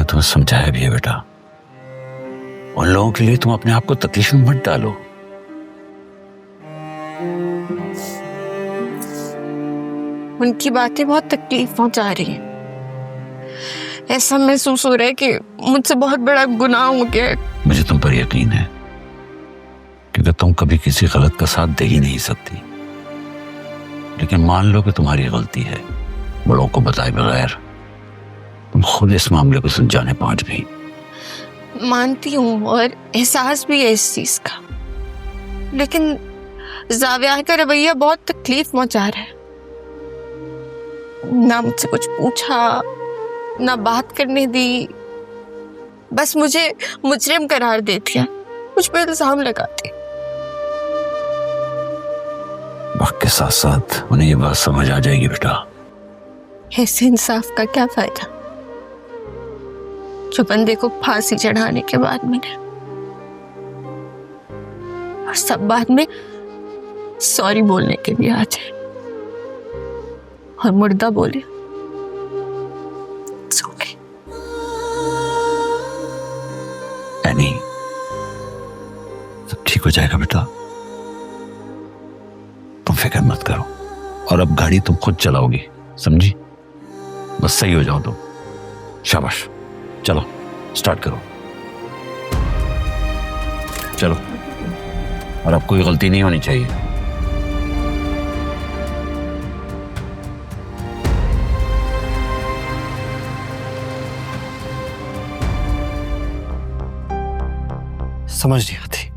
तुम्हें समझाया भी है बेटा, उन लोगों के लिए तुम अपने आप को तकलीफ में मत डालो। उनकी बातें बहुत तकलीफ पहुंचा रही हैं। ऐसा महसूस हो रहा है कि मुझसे बहुत बड़ा गुनाह हो गया है। मुझे तुम पर यकीन है, क्योंकि तुम कभी किसी गलत का साथ दे ही नहीं सकती। लेकिन मान लो कि तुम्हारी गलती है, बड़ों को बताए बगैर तुम खुद इस मामले को सुलझाने पहुंच गई। मानती हूँ और एहसास भी है इस चीज का, लेकिन जाविया का रवैया बहुत तकलीफ पहुंचा रहा है। ना मुझसे कुछ पूछा, ना बात करने दी, बस मुझे मुजरिम करार दे दिया, मुझ पर इल्जाम लगाती। वक्त के साथ साथ उन्हें ये बात समझ आ जाएगी बेटा। ऐसे इंसाफ का क्या फायदा जो बंदे को फांसी चढ़ाने के बाद मिले, और सब बाद में सॉरी बोलने के लिए आ जाए और मुर्दा बोले It's okay। एनी, सब ठीक हो जाएगा बेटा, तुम फिक्र मत करो। और अब गाड़ी तुम खुद चलाओगी, समझी? बस सही हो जाओ तुम। शाबाश, चलो स्टार्ट करो, चलो। और अब कोई गलती नहीं होनी चाहिए। समझ नहीं आती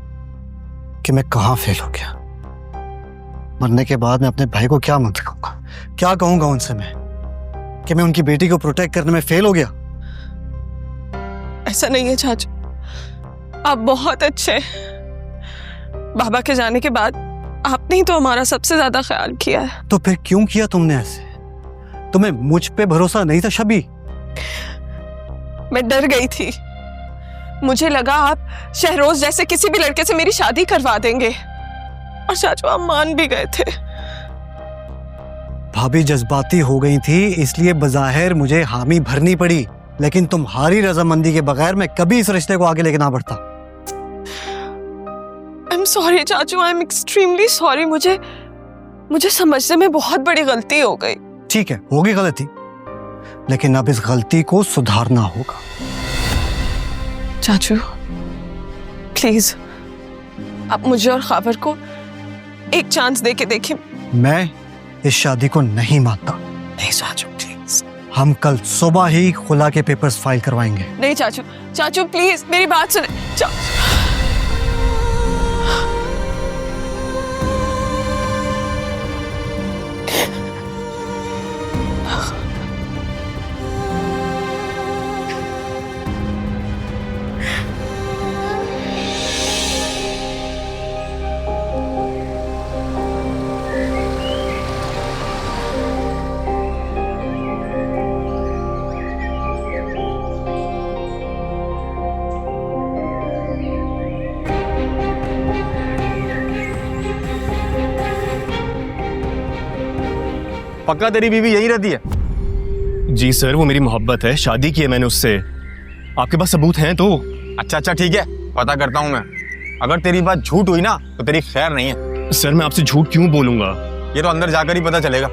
कि मैं कहां फेल हो गया। मरने के बाद मैं अपने भाई को क्या मत कहूंगा, क्या कहूंगा उनसे मैं कि मैं उनकी बेटी को प्रोटेक्ट करने में फेल हो गया। ऐसा नहीं है चाचू, आप बहुत अच्छे हैं। बाबा के जाने के बाद आपने ही तो हमारा सबसे ज्यादा ख्याल किया है। तो फिर क्यों किया तुमने ऐसे? तुम्हें मुझ पे भरोसा नहीं था शबी? मैं डर गई थी, मुझे लगा आप शहरोज जैसे किसी भी लड़के से मेरी शादी करवा देंगे, और चाचू आप मान भी गए थे। भाभी जज्बाती हो गई थी, इसलिए बज़ाहिर मुझे हामी भरनी पड़ी, लेकिन तुम्हारी रजामंदी के बगैर मैं कभी इस रिश्ते को आगे लेके ना बढ़ता। आई एम सॉरी चाचू, आई एम एक्सट्रीमली सॉरी। मुझे समझने में बहुत बड़ी गलती हो गई। ठीक है, होगी गलती, लेकिन अब इस गलती को सुधारना होगा। चाचू प्लीज, आप मुझे और खावर को एक चांस दे के देखिए। मैं इस शादी को नहीं मानता। नहीं चाचू प्लीज। हम कल सुबह ही खुला के पेपर्स फाइल करवाएंगे। नहीं चाचू, चाचू प्लीज मेरी बात सुने। पक्का तेरी बीवी यही रहती है? जी सर, वो मेरी मोहब्बत है, शादी की है मैंने उससे। आपके पास सबूत हैं तो? अच्छा ठीक है, पता करता हूँ मैं। अगर तेरी बात झूठ हुई ना तो तेरी खैर नहीं है। सर मैं आपसे झूठ क्यों बोलूंगा? ये तो अंदर जाकर ही पता चलेगा।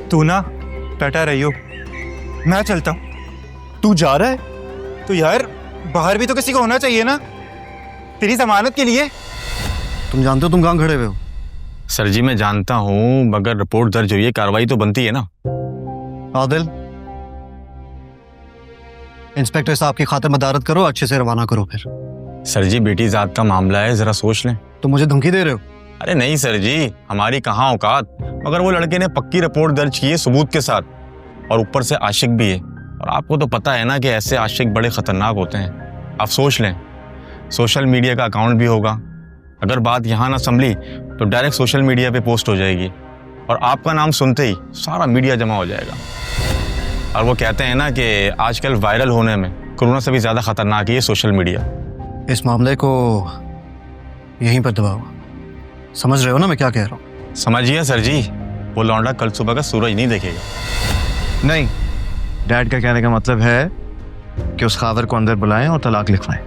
तू ना टटा रही हो, मैं चलता हूँ। तू जा रहा है? तो यार बाहर भी तो किसी को होना चाहिए ना, तेरी जमानत के लिए। तुम जानते हो तुम कहाँ खड़े हुए हो? सर जी मैं जानता हूँ, मगर रिपोर्ट दर्ज हुई है, कार्रवाई तो बनती है ना। आदिल, इंस्पेक्टर साहब की खातिर मदारत करो, अच्छे से रवाना करो। फिर सर जी बेटी जात का मामला है, जरा सोच लें। तुम मुझे धमकी दे रहे हो? अरे नहीं सर जी, हमारी कहाँ औकात, मगर वो लड़के ने पक्की रिपोर्ट दर्ज की है सबूत के साथ, और ऊपर से आशिक भी है। और आपको तो पता है ना कि ऐसे आशिक बड़े खतरनाक होते हैं। आप सोच लें, सोशल मीडिया का अकाउंट भी होगा, अगर बात यहाँ ना संभली तो डायरेक्ट सोशल मीडिया पे पोस्ट हो जाएगी, और आपका नाम सुनते ही सारा मीडिया जमा हो जाएगा। और वो कहते हैं ना कि आजकल वायरल होने में कोरोना से भी ज़्यादा खतरनाक है ये सोशल मीडिया। इस मामले को यहीं पर दबाओ। समझ रहे हो ना मैं क्या कह रहा हूँ? समझिए सर जी, वो लौंडा कल सुबह का सूरज नहीं देखेगा। नहीं, डैड का कहने का मतलब है कि उस खावर को अंदर बुलाएं और तलाक लिखवाएं।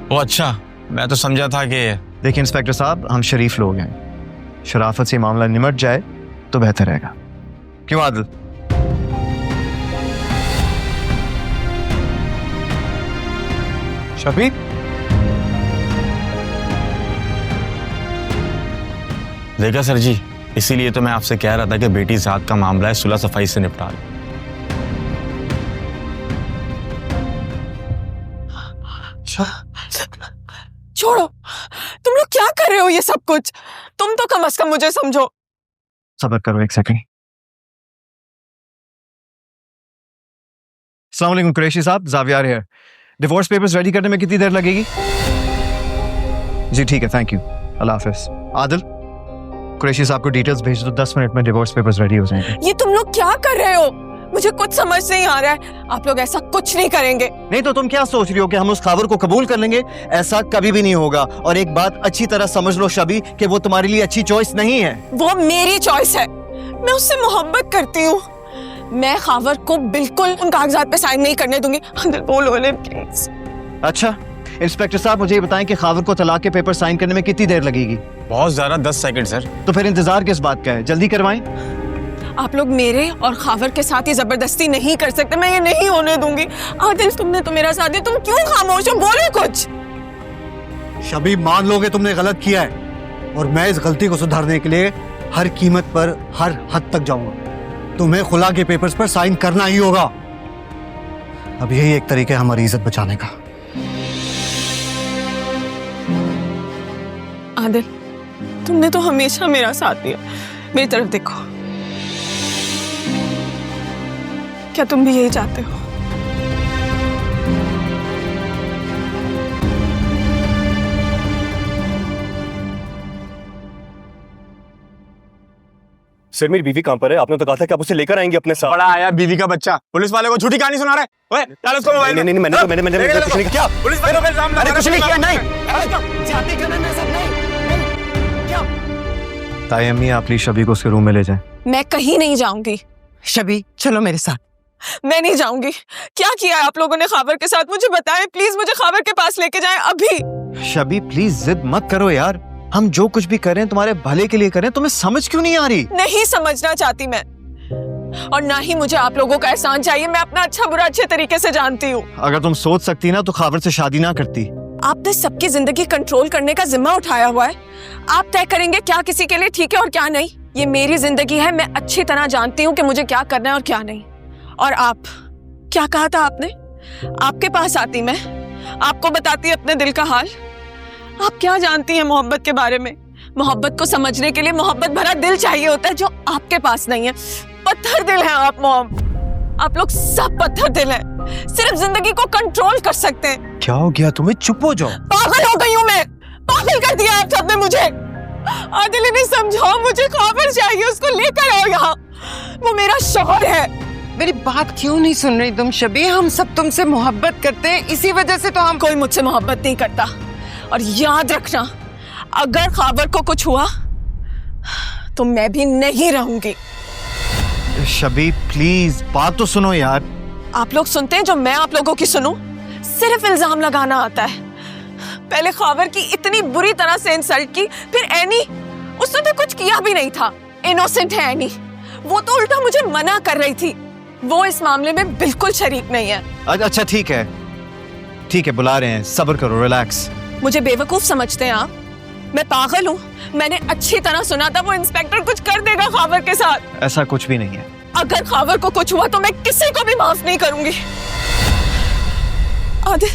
ओ अच्छा, मैं तो समझा था कि देखिए इंस्पेक्टर साहब, हम शरीफ लोग हैं, शराफत से मामला निमट जाए तो बेहतर रहेगा। क्यों आदिल? शबी, देखा सर जी, इसीलिए तो मैं आपसे कह रहा था कि बेटी ज़ात का मामला है, सुलह सफाई से निपटा लो। छोड़ो, तुम लोग क्या कर रहे हो ये सब कुछ? तुम तो कम से कम मुझे समझो। सब्र करो एक सेकंड। अस्सलाम वालेकुम कुरैशी साहब, ज़ावियार हियर। डिवोर्स पेपर्स रेडी करने में कितनी देर लगेगी? जी ठीक है, थैंक यू, अल्लाह हाफिज। आदिल, कुरैशी साहब को डिटेल्स भेज दो, 10 मिनट में डिवोर्स पेपर्स रेडी हो जाएंगे। ये तुम लोग क्या कर रहे हो? मुझे कुछ समझ नहीं आ रहा है। आप लोग ऐसा कुछ नहीं करेंगे। नहीं तो तुम क्या सोच रही हो कि हम उस खबर को कबूल कर लेंगे? ऐसा कभी भी नहीं होगा। और एक बात अच्छी तरह समझ लो शबी, कि वो तुम्हारे लिए अच्छी चॉइस नहीं है। वो मेरी चॉइस है। मैं उससे मोहब्बत करती हूँ। मैं खावर को बिल्कुल उन कागजात पे साइन नहीं करने दूंगी। अंदर बोलो ले प्लीज। अच्छा इंस्पेक्टर साहब, मुझे ये बताएं कि खावर को तलाक के पेपर साइन करने में कितनी देर लगेगी? बहुत ज़्यादा, 10 सेकंड सर। तो फिर इंतजार किस बात का है? जल्दी करवाएं। आप लोग मेरे और खावर के साथ ये जबरदस्ती नहीं कर सकते। मैं ये नहीं होने दूंगी। आदिल, तुमने तो मेरा साथ दिया, तुम क्यों खामोश हो? बोले कुछ। शबी, मान लोगे तुमने गलत किया है, और मैं इस गलती को सुधारने के लिए हर कीमत पर हर हद तक जाऊंगा। तुम्हें खुला के पेपर्स पर साइन करना ही होगा। अब यही एक तरीका है हमारी इज्जत बचाने का। आदिल, तुमने तो हमेशा मेरा साथ दिया। मेरी तरफ देखो। क्या तुम भी यही चाहते हो? सर मेरी बीवी कहाँ पर है? आपने तो कहा था कि आप उसे लेकर आएंगे अपने साथ। बड़ा आया बीवी का बच्चा, पुलिस वाले को झूठी कहानी सुना रहा है। ओए, डाल उसको मोबाइल में। नहीं मैंने कुछ नहीं किया। पुलिस वालों के सामने अरे कुछ नहीं किया, नहीं। जाती करने में सब नहीं। ताई अम्मी, आप प्लीज शबी को उसके रूम में ले जाएं। मैं कहीं नहीं जाऊंगी। शबी, चलो मेरे साथ। मैं नहीं जाऊंगी। क्या किया है आप लोगों ने खावर के साथ? मुझे बताएं प्लीज। मुझे खावर के पास लेके जाएं अभी। शबी प्लीज जिद मत करो यार। हम जो कुछ भी करें तुम्हारे भले के लिए करें। तुम्हें समझ क्यों नहीं आ रही? नहीं समझना चाहती मैं, और ना ही मुझे आप लोगों का एहसान चाहिए। मैं अपना अच्छा बुरा अच्छे तरीके से जानती हूँ। अगर तुम सोच सकती ना तो खावर से शादी ना करती। आपने सबकी जिंदगी कंट्रोल करने का जिम्मा उठाया हुआ है। आप तय करेंगे क्या किसी के लिए ठीक है और क्या नहीं। ये मेरी जिंदगी है। मैं अच्छी तरह जानती हूँ कि मुझे क्या करना है और क्या नहीं। और आप, क्या कहा था आपने? आपके पास आती मैं, आपको बताती अपने दिल का हाल। आप क्या जानती हैं मोहब्बत के बारे में? मोहब्बत को समझने के लिए मोहब्बत भरा दिल चाहिए होता है, जो आपके पास नहीं है। पत्थर दिल है आप आप लोग सब पत्थर दिल हैं। सिर्फ जिंदगी को कंट्रोल कर सकते हैं। क्या हो गया तुम्हें? चुप हो जाओ। पागल हो गई हूँ मैं। पागल कर दिया आप सबने मुझे। आदिल ने समझाओ, मुझे खबर चाहिए, उसको लेकर आओ यहाँ। वो मेरा शौहर है। मेरी बात क्यों नहीं सुन रही तुम शबी? हम सब तुमसे मोहब्बत करते हैं, इसी वजह से तो हम। कोई मुझसे मोहब्बत नहीं करता। और याद रखना, अगर खाबर को कुछ हुआ तो मैं भी नहीं रहूंगी। शबी प्लीज बात तो सुनो यार। आप लोग सुनते हैं जो मैं आप लोगों की सुनूं? सिर्फ इल्जाम लगाना आता है। पहले खाबर की इतनी बुरी तरह से इंसल्ट की, फिर एनी, उसने तो कुछ किया भी नहीं था। इनोसेंट है एनी। वो तो उल्टा मुझे मना कर रही थी। वो इस मामले में बिल्कुल शरीक नहीं है। अच्छा ठीक है, ठीक है, बुला रहे हैं। सब्र करो, रिलैक्स। मुझे बेवकूफ समझते हैं आप? मैं पागल हूँ? मैंने अच्छी तरह सुना था वो इंस्पेक्टर कुछ कर देगा खावर के साथ। ऐसा कुछ भी नहीं है। अगर खावर को कुछ हुआ तो मैं किसी को भी माफ नहीं करूंगी। आदिल,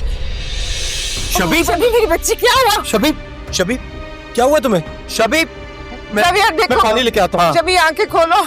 शबी, शबी मेरी बच्ची, क्या हुआ? शबी, शबी क्या हुआ तुम्हें? शबी, शबी यार देखो, मैं पानी लेके आता हूँ। शबी आंखें खोलो।